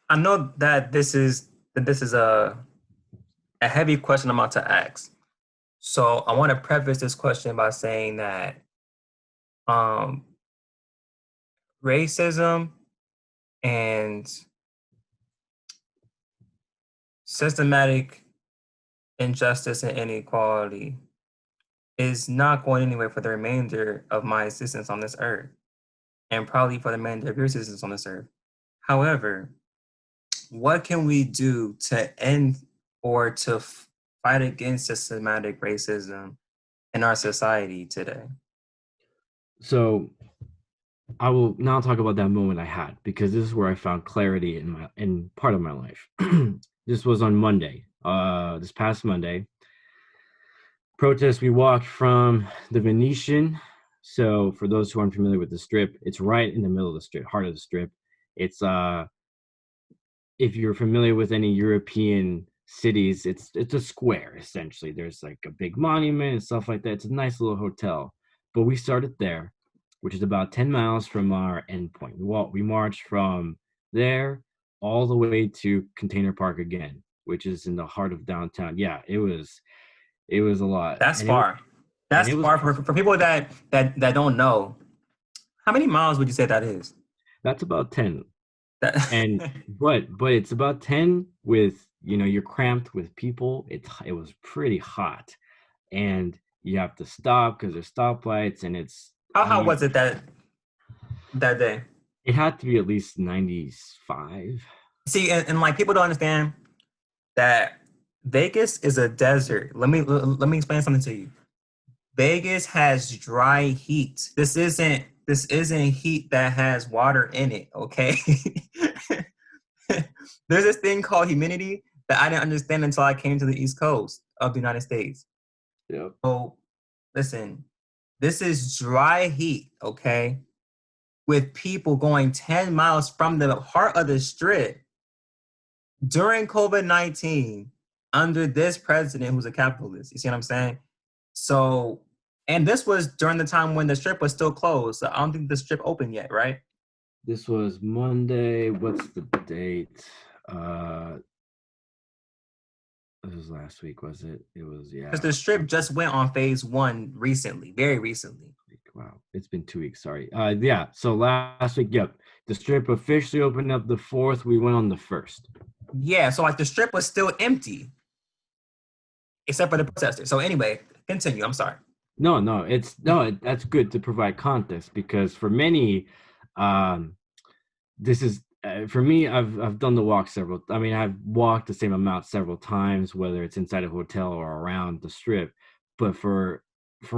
I know that this is a heavy question I'm about to ask. So I want to preface this question by saying that um, racism and systematic injustice and inequality is not going anywhere for the remainder of my existence on this earth, and probably for the remainder of your existence on this earth. However, what can we do to end or to fight against systematic racism in our society today? So I will now talk about that moment I had because this is where I found clarity in part of my life. This was on Monday, this past Monday. Protest. We walked from the Venetian. So for those who aren't familiar with the Strip, it's right in the middle of the Strip, heart of the Strip. It's if you're familiar with any European cities, it's a square essentially. There's like a big monument and stuff like that. It's a nice little hotel. But we started there, which is about 10 miles from our endpoint. We marched from there all the way to Container Park again, which is in the heart of downtown. Yeah, it was a lot. That's And it was far. and That's it was far for people that don't know. How many miles would you say that is? that's about 10. That And but it's about 10 with, you're cramped with people. It was pretty hot, and you have to stop because there's stoplights, and how I hot mean, was it that day? it had to be at least 95. See, and like people don't understand that Vegas is a desert. Let me explain something to you. Vegas has dry heat. This isn't heat that has water in it, okay? There's this thing called humidity that I didn't understand until I came to the East Coast of the United States. Yep. So, listen, this is dry heat, okay? With people going 10 miles from the heart of the strip during COVID-19 under this president who's a capitalist. You see what I'm saying? So, and this was during the time when the strip was still closed. So I don't think the strip opened yet, right? This was Monday. What's the date? Uh, this was last week, was it? It was, Because yeah. the strip just went on phase one recently, very recently. Wow, it's been 2 weeks. Sorry. Yeah. So last week, yep, the strip officially opened up the 4th. We went on the 1st. Yeah, so like the strip was still empty, except for the protesters. So anyway, continue. I'm sorry. No, no, that's good to provide context because for many, um, this is for me. I've done the walk several. I mean, I've walked the same amount several times, whether it's inside a hotel or around the strip. But for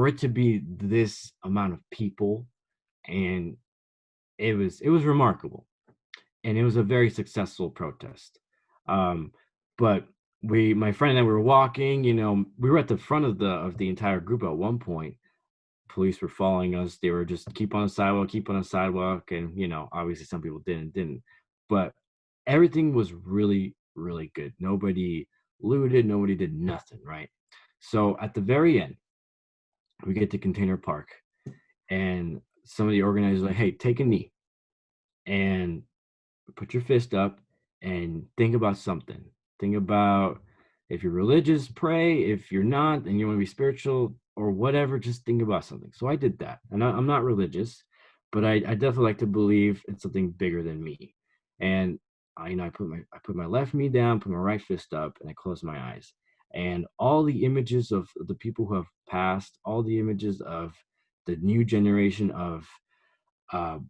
it to be this amount of people, and it was remarkable, and it was a very successful protest. Um, but my friend and I were walking. We were at the front of the entire group at one point. Police were following us. They were just keep on the sidewalk, and obviously some people didn't. But everything was really, really good. Nobody looted, nobody did nothing, right? So at the very end, we get to Container Park, and some of the organizers are like, "Hey, take a knee and put your fist up and think about something. Think about if you're religious, pray. If you're not, and you want to be spiritual or whatever, just think about something." So I did that. And I'm not religious, but I definitely like to believe in something bigger than me. And I put my left knee down, put my right fist up, and I closed my eyes. And all the images of the people who have passed, all the images of the new generation of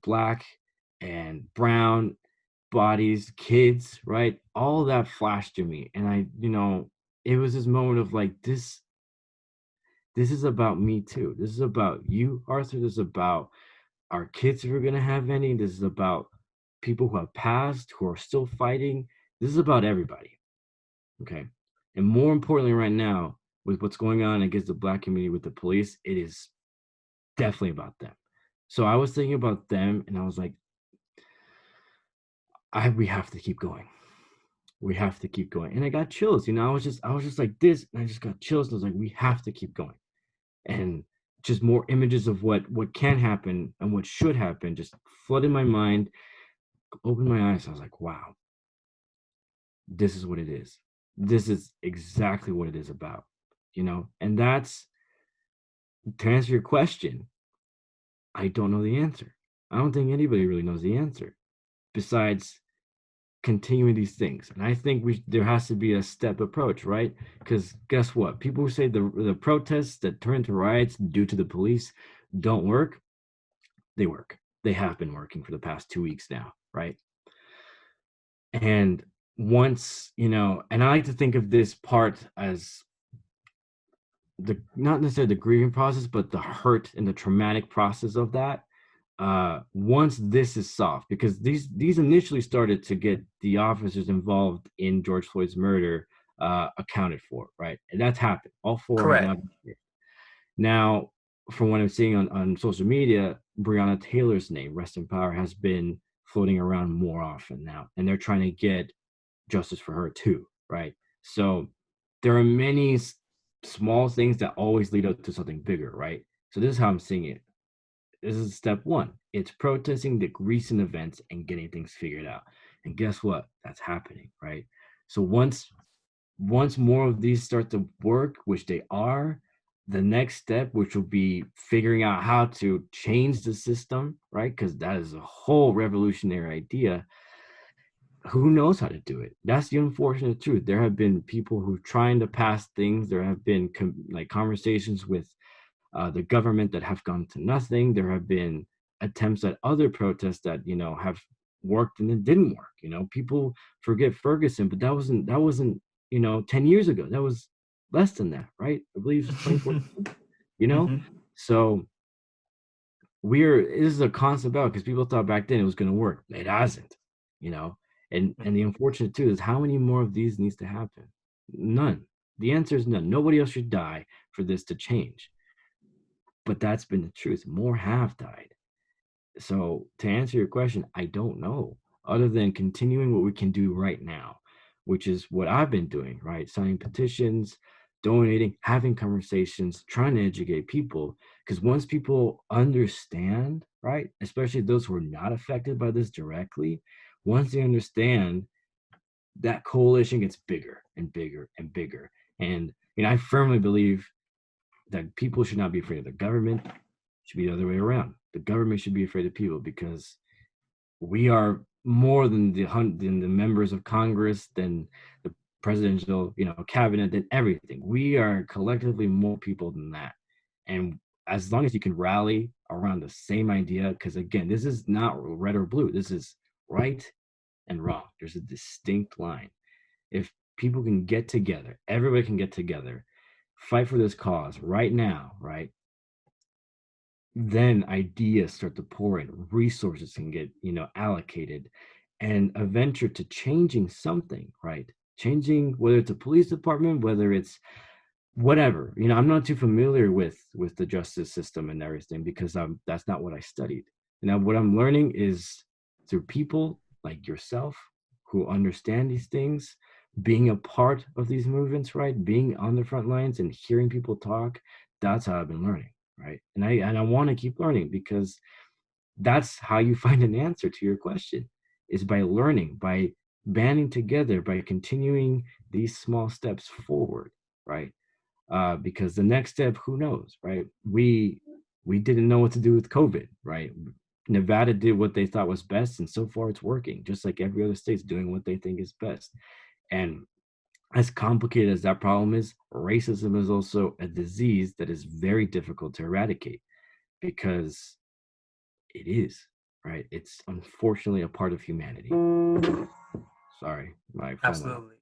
black and brown bodies, kids, right? All that flashed to me. And it was this moment of like, this is about me too. This is about you, Arthur. This is about our kids if we're gonna have any. This is about people who have passed, who are still fighting. This is about everybody. Okay. And more importantly, right now, with what's going on against the black community with the police, it is definitely about them. So I was thinking about them and I was like, we have to keep going. We have to keep going. And I got chills. I was just like this, and I just got chills. And I was like, we have to keep going. And just more images of what can happen and what should happen just flooded my mind, opened my eyes. I was like, wow, this is what it is. This is exactly what it is about, and that's, to answer your question, I don't know the answer. I don't think anybody really knows the answer besides continuing these things. And I think there has to be a step approach, right? Because guess what? People who say the protests that turn into riots due to the police don't work, they work. They have been working for the past 2 weeks now, right? And once, and I like to think of this part as the not necessarily the grieving process, but the hurt and the traumatic process of that. Once this is solved, because these initially started to get the officers involved in George Floyd's murder accounted for, right? And that's happened. All four have now Correct. been cleared. Now, from what I'm seeing on social media, Breonna Taylor's name, rest in power, has been floating around more often now, and they're trying to get justice for her too, right? So there are many small things that always lead up to something bigger, right? So this is how I'm seeing it. This is step one. It's protesting the recent events and getting things figured out. And guess what? That's happening, right? So once more of these start to work, which they are, the next step, which will be figuring out how to change the system, right? Because that is a whole revolutionary idea. Who knows how to do it? That's the unfortunate truth. There have been people who trying to pass things. There have been conversations with the government that have gone to nothing. There have been attempts at other protests that have worked and it didn't work. People forget Ferguson, but that wasn't 10 years ago. That was less than that, right? I believe it's 2014. You know, Hmm. so this is a constant battle because people thought back then it was going to work. It hasn't, you know. And the unfortunate too is how many more of these needs to happen? None. The answer is none. Nobody else should die for this to change. But that's been the truth. More have died. So to answer your question, I don't know, other than continuing what we can do right now, which is what I've been doing, right? Signing petitions, donating, having conversations, trying to educate people. Because once people understand, right, especially those who are not affected by this directly, once they understand, that coalition gets bigger and bigger and bigger. And I firmly believe that people should not be afraid of the government. It should be the other way around. The government should be afraid of people because we are more than the members of Congress, than the presidential, cabinet, than everything. We are collectively more people than that. And as long as you can rally around the same idea, because again, this is not red or blue. This is right and wrong. There's a distinct line. If people can get together, everybody can get together, fight for this cause right now, right? Then ideas start to pour in, resources can get allocated, and a venture to changing something, right? Changing, whether it's a police department, whether it's whatever. I'm not too familiar with the justice system and everything because that's not what I studied. What I'm learning is through people like yourself who understand these things, being a part of these movements, right? Being on the front lines and hearing people talk. That's how I've been learning, right? And I want to keep learning because that's how you find an answer to your question, is by learning, by banding together, by continuing these small steps forward, right? Because the next step, who knows, right? We didn't know what to do with COVID, right? Nevada did what they thought was best, and so far it's working, just like every other state's doing what they think is best. And as complicated as that problem is, racism is also a disease that is very difficult to eradicate because it is, right? It's unfortunately a part of humanity. Sorry, my phone went off. Absolutely.